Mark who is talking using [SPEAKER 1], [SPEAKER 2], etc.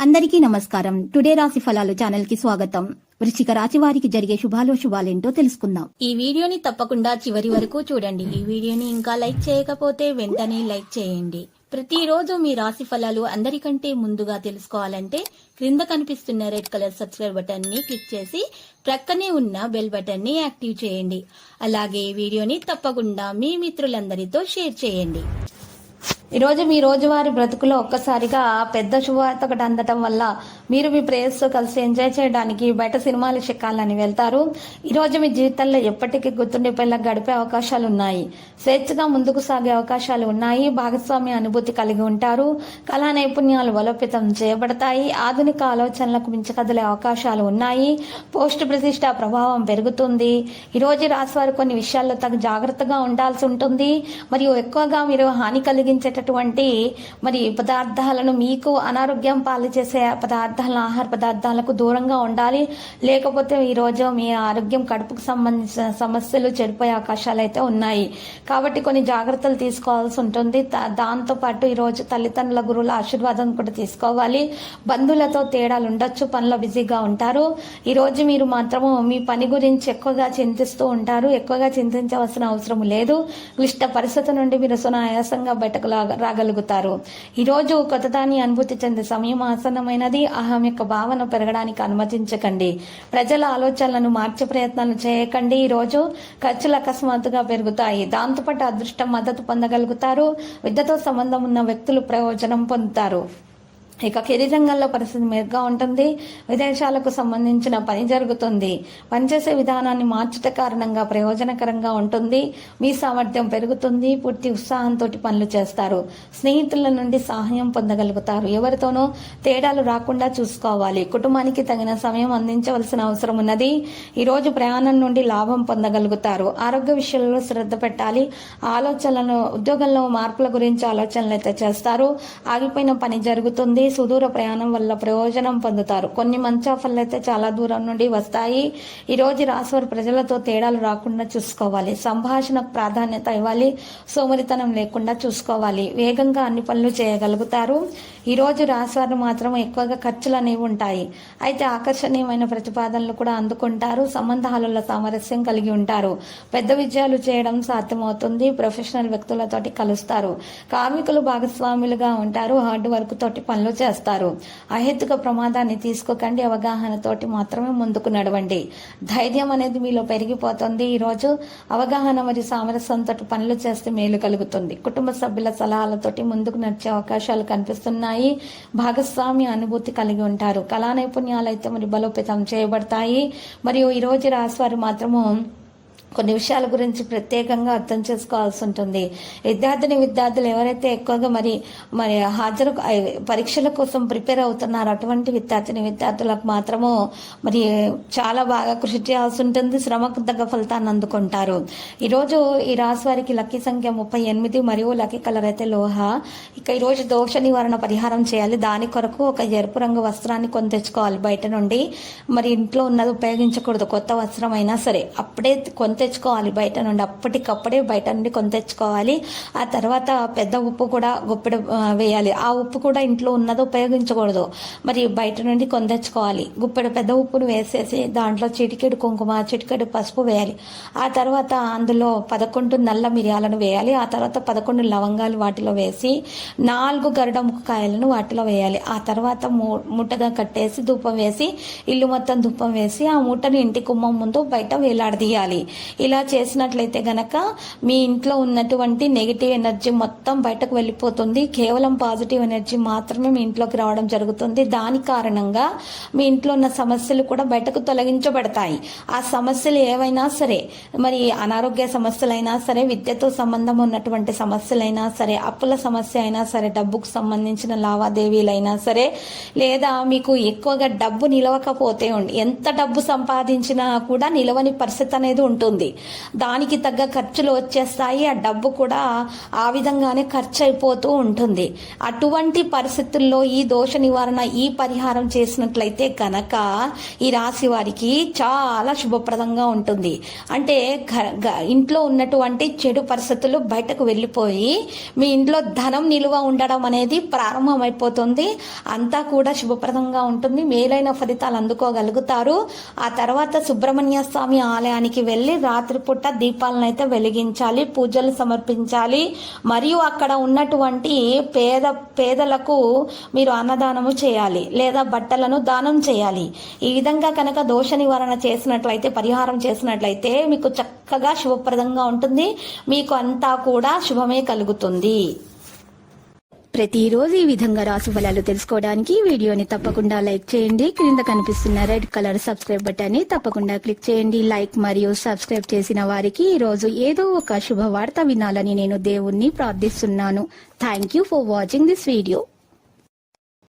[SPEAKER 1] అందరికీ నమస్కారం. టుడే రాశి ఫలాలు ఛానల్ కి స్వాగతం. వృశ్చిక రాశి వారికి జరిగే శుభాలేంటో తెలుసుకుందాం. ఈ వీడియోని తప్పకుండా చివరి వరకు చూడండి. ఈ వీడియోని ఇంకా లైక్ చేయకపోతే వెంటనే లైక్ చేయండి. ప్రతిరోజు మీ రాశి ఫలాలు అందరికంటే ముందుగా తెలుసుకోవాలంటే క్రింద కనిపిస్తున్న రెడ్ కలర్ సబ్స్క్రైబ్ బటన్ ని క్లిక్ చేసి ప్రక్కనే ఉన్న బెల్ బటన్ ని యాక్టివ్ చేయండి. అలాగే ఈ వీడియోని తప్పకుండా మీ మిత్రులందరితో షేర్ చేయండి. ఈరోజు మీ రోజువారీ బ్రతుకులో ఒక్కసారిగా పెద్ద శుభవార్త ఒకటి అందటం వల్ల మీరు మీ ప్రేయస్తో కలిసి ఎంజాయ్ చేయడానికి బయట సినిమాలు చెక్కాలని వెళ్తారు. ఈరోజు మీ జీవితంలో ఎప్పటికీ గుర్తుండిపోయేలా గడిపే అవకాశాలు ఉన్నాయి. స్వేచ్ఛగా ముందుకు సాగే అవకాశాలు ఉన్నాయి. భాగస్వామ్య అనుభూతి కలిగి ఉంటారు. కళా నైపుణ్యాలు బలోపేతం చేయబడతాయి. ఆధునిక ఆలోచనలకు మించి కదిలే అవకాశాలు ఉన్నాయి. పోస్ట్ ప్రతిష్ట ప్రభావం పెరుగుతుంది. ఈరోజు రాశివారు కొన్ని విషయాల్లో తగు జాగ్రత్తగా ఉండాల్సి ఉంటుంది. మరియు ఎక్కువగా మీరు హాని కలిగించే మరి పదార్థాలను మీకు అనారోగ్యం పాలు చేసే ఆహార పదార్థాలకు దూరంగా ఉండాలి. లేకపోతే ఈ రోజు మీ ఆరోగ్యం కడుపుకు సంబంధించిన సమస్యలు చెడిపోయే అవకాశాలు అయితే ఉన్నాయి. కాబట్టి కొన్ని జాగ్రత్తలు తీసుకోవాల్సి ఉంటుంది. దాంతో పాటు ఈ రోజు తల్లిదండ్రుల గురువుల ఆశీర్వాదం కూడా తీసుకోవాలి. బంధువులతో తేడాలు ఉండొచ్చు. పనిలో బిజీగా ఉంటారు. ఈ రోజు మీరు మాత్రము మీ పని గురించి ఎక్కువగా చింతిస్తూ ఉంటారు. ఎక్కువగా చింతించవలసిన అవసరం లేదు. క్లిష్ట పరిస్థితి నుండి మీరు సునాయాసంగా బయటకు రాగలుగుతారు. ఈరోజు కొత్తదాన్ని అనుభూతి చెందే సమయం ఆసన్నమైనది. అహం యొక్క భావన పెరగడానికి అనుమతించకండి. ప్రజల ఆలోచనలను మార్చే ప్రయత్నాలు చేయకండి. ఈరోజు ఖర్చులు అకస్మాత్తుగా పెరుగుతాయి. దాంతోపాటు అదృష్టం మద్దతు పొందగలుగుతారు. విద్యతో సంబంధం ఉన్న వ్యక్తులు ప్రయోజనం పొందుతారు. ఇక కెరీర్ రంగంలో పరిస్థితి మెరుగ్గా ఉంటుంది. విదేశాలకు సంబంధించిన పని జరుగుతుంది. పనిచేసే విధానాన్ని మార్చుట కారణంగా ప్రయోజనకరంగా ఉంటుంది. మీ సామర్థ్యం పెరుగుతుంది. పూర్తి ఉత్సాహంతో పనులు చేస్తారు. స్నేహితుల నుండి సహాయం పొందగలుగుతారు. ఎవరితోనూ తేడాలు రాకుండా చూసుకోవాలి. కుటుంబానికి తగిన సమయం అందించవలసిన అవసరం ఉన్నది. ఈరోజు ప్రయాణం నుండి లాభం పొందగలుగుతారు. ఆరోగ్య విషయాల్లో శ్రద్ధ పెట్టాలి. ఆలోచనలను ఉద్యోగంలో మార్పుల గురించి ఆలోచనలు అయితే చేస్తారు. ఆగిపోయిన పని జరుగుతుంది. సుదూర ప్రయాణం వల్ల ప్రయోజనం పొందుతారు. కొన్ని మంచి ఆఫర్లు అయితే చాలా దూరం నుండి వస్తాయి. ఈ రోజు రాశివారు ప్రజలతో తేడాలు రాకుండా చూసుకోవాలి. సంభాషణకు ప్రాధాన్యత ఇవ్వాలి. సోమరితనం లేకుండా చూసుకోవాలి. వేగంగా అన్ని పనులు చేయగలుగుతారు. ఈ రోజు రాశివారు మాత్రం ఎక్కువగా ఖర్చులు అనేవి ఉంటాయి. అయితే ఆకర్షణీయమైన ప్రతిపాదనలు కూడా అందుకుంటారు. సంబంధాలలో సామరస్యం కలిగి ఉంటారు. పెద్ద విజయాలు చేయడం సాధ్యమవుతుంది. ప్రొఫెషనల్ వ్యక్తులతోటి కలుస్తారు. కార్మికులు భాగస్వాములుగా ఉంటారు. హార్డ్ వర్క్ తోటి పనులు చేస్తారు. అహేతుక ప్రమాదాన్ని తీసుకోకండి. అవగాహనతోటి మాత్రమే ముందుకు నడవండి. ధైర్యం అనేది మీలో పెరిగిపోతుంది. ఈరోజు అవగాహన మరియు సామరస్యంతో పనులు చేస్తే మేలు కలుగుతుంది. కుటుంబ సభ్యుల సలహాలతోటి ముందుకు నడిచే అవకాశాలు కనిపిస్తున్నాయి. భాగస్వామ్య అనుభూతి కలిగి ఉంటారు. కళా నైపుణ్యాలు అయితే మరి బలోపేతం చేయబడతాయి. మరియు ఈరోజు రాశివారు మాత్రము కొన్ని విషయాల గురించి ప్రత్యేకంగా అర్థం చేసుకోవాల్సి ఉంటుంది. విద్యార్థులు ఎవరైతే ఎక్కువగా మరి హాజరు పరీక్షల కోసం ప్రిపేర్ అవుతున్నారో అటువంటి విద్యార్థులకు మాత్రము మరి చాలా బాగా కృషి చేయాల్సి ఉంటుంది. శ్రమకు తగ్గ ఫలితాన్ని అందుకుంటారు. ఈరోజు ఈ రాశి వారికి లక్కీ సంఖ్య 38 మరియు లక్కీ కలర్ అయితే లోహ. ఇక ఈరోజు దోష నివారణ పరిహారం చేయాలి. దాని కొరకు ఒక ఎరుపు రంగు వస్త్రాన్ని కొని తెచ్చుకోవాలి బయట నుండి. మరి ఇంట్లో ఉన్నది ఉపయోగించకూడదు. కొత్త వస్త్రం అయినా సరే అప్పుడే తెచ్చుకోవాలి బయట నుండి. అప్పటికప్పుడే బయట నుండి కొని తెచ్చుకోవాలి. ఆ తర్వాత పెద్ద ఉప్పు కూడా గుప్పెడు వేయాలి. ఆ ఉప్పు కూడా ఇంట్లో ఉన్నది ఉపయోగించకూడదు. మరి బయట నుండి కొని తెచ్చుకోవాలి. గుప్పెడు పెద్ద ఉప్పును వేసేసి దాంట్లో చిటికెడు కుంకుమ, చిటికెడు పసుపు వేయాలి. ఆ తర్వాత అందులో 11 నల్ల మిరియాలను వేయాలి. ఆ తర్వాత 11 లవంగాలు వాటిలో వేసి 4 గరుడ ముక్కకాయలను వాటిలో వేయాలి. ఆ తర్వాత మూటగా కట్టేసి ధూపం వేసి ఇల్లు మొత్తం ధూపం వేసి ఆ మూటను ఇంటి గుమ్మం ముందు బయట వేలాడదీయాలి. ఇలా చేసినట్లయితే గనక మీ ఇంట్లో ఉన్నటువంటి నెగిటివ్ ఎనర్జీ మొత్తం బయటకు వెళ్ళిపోతుంది. కేవలం పాజిటివ్ ఎనర్జీ మాత్రమే మీ ఇంట్లోకి రావడం జరుగుతుంది. దాని కారణంగా మీ ఇంట్లో ఉన్న సమస్యలు కూడా బయటకు తొలగించబడతాయి. ఆ సమస్యలు ఏవైనా సరే, మరి అనారోగ్య సమస్యలైనా సరే, విద్యతో సంబంధం ఉన్నటువంటి సమస్యలైనా సరే, అప్పుల సమస్య అయినా సరే, డబ్బుకు సంబంధించిన లావాదేవీలైనా సరే, లేదా మీకు ఎక్కువగా డబ్బు నిలవకపోతే ఎంత డబ్బు సంపాదించినా కూడా నిలవని పరిస్థితి అనేది ఉంటుంది. ఉంటుంది. దానికి తగ్గ ఖర్చులు వచ్చేస్తాయి, ఆ డబ్బు కూడా ఆ విధంగానే ఖర్చు అయిపోతూ ఉంటుంది. అటువంటి పరిస్థితుల్లో ఈ దోష నివారణ, ఈ పరిహారం చేసినట్లయితే కనుక ఈ రాశి వారికి చాలా శుభప్రదంగా ఉంటుంది. అంటే ఇంట్లో ఉన్నటువంటి చెడు పరిస్థితులు బయటకు వెళ్ళిపోయి మీ ఇంట్లో ధనం నిలువ ఉండడం అనేది ప్రారంభమైపోతుంది. అంతా కూడా శుభప్రదంగా ఉంటుంది, మేలైన ఫలితాలు అందుకోగలుగుతారు. ఆ తర్వాత సుబ్రహ్మణ్య స్వామి ఆలయానికి వెళ్ళి రాత్రిపూట దీపాలను అయితే వెలిగించాలి, పూజలు సమర్పించాలి. మరియు అక్కడ ఉన్నటువంటి పేదలకు మీరు అన్నదానము చేయాలి లేదా బట్టలను దానం చేయాలి. ఈ విధంగా కనుక దోష నివారణ చేసినట్లయితే, పరిహారం చేసినట్లయితే మీకు చక్కగా శుభప్రదంగా ఉంటుంది, మీకు అంతా కూడా శుభమే కలుగుతుంది. ప్రతిరోజు ఈ విధంగా రాశి ఫలాలు తెలుసుకోవడానికి వీడియోని తప్పకుండా లైక్ చేయండి. క్రింద కనిపిస్తున్న రెడ్ కలర్ సబ్స్క్రైబ్ బటన్ ని తప్పకుండా క్లిక్ చేయండి. లైక్ మరియు సబ్స్క్రైబ్ చేసిన వారికి ఈ రోజు ఏదో ఒక శుభవార్త వినాలని నేను దేవుణ్ణి ప్రార్థిస్తున్నాను. Thank you for watching this video.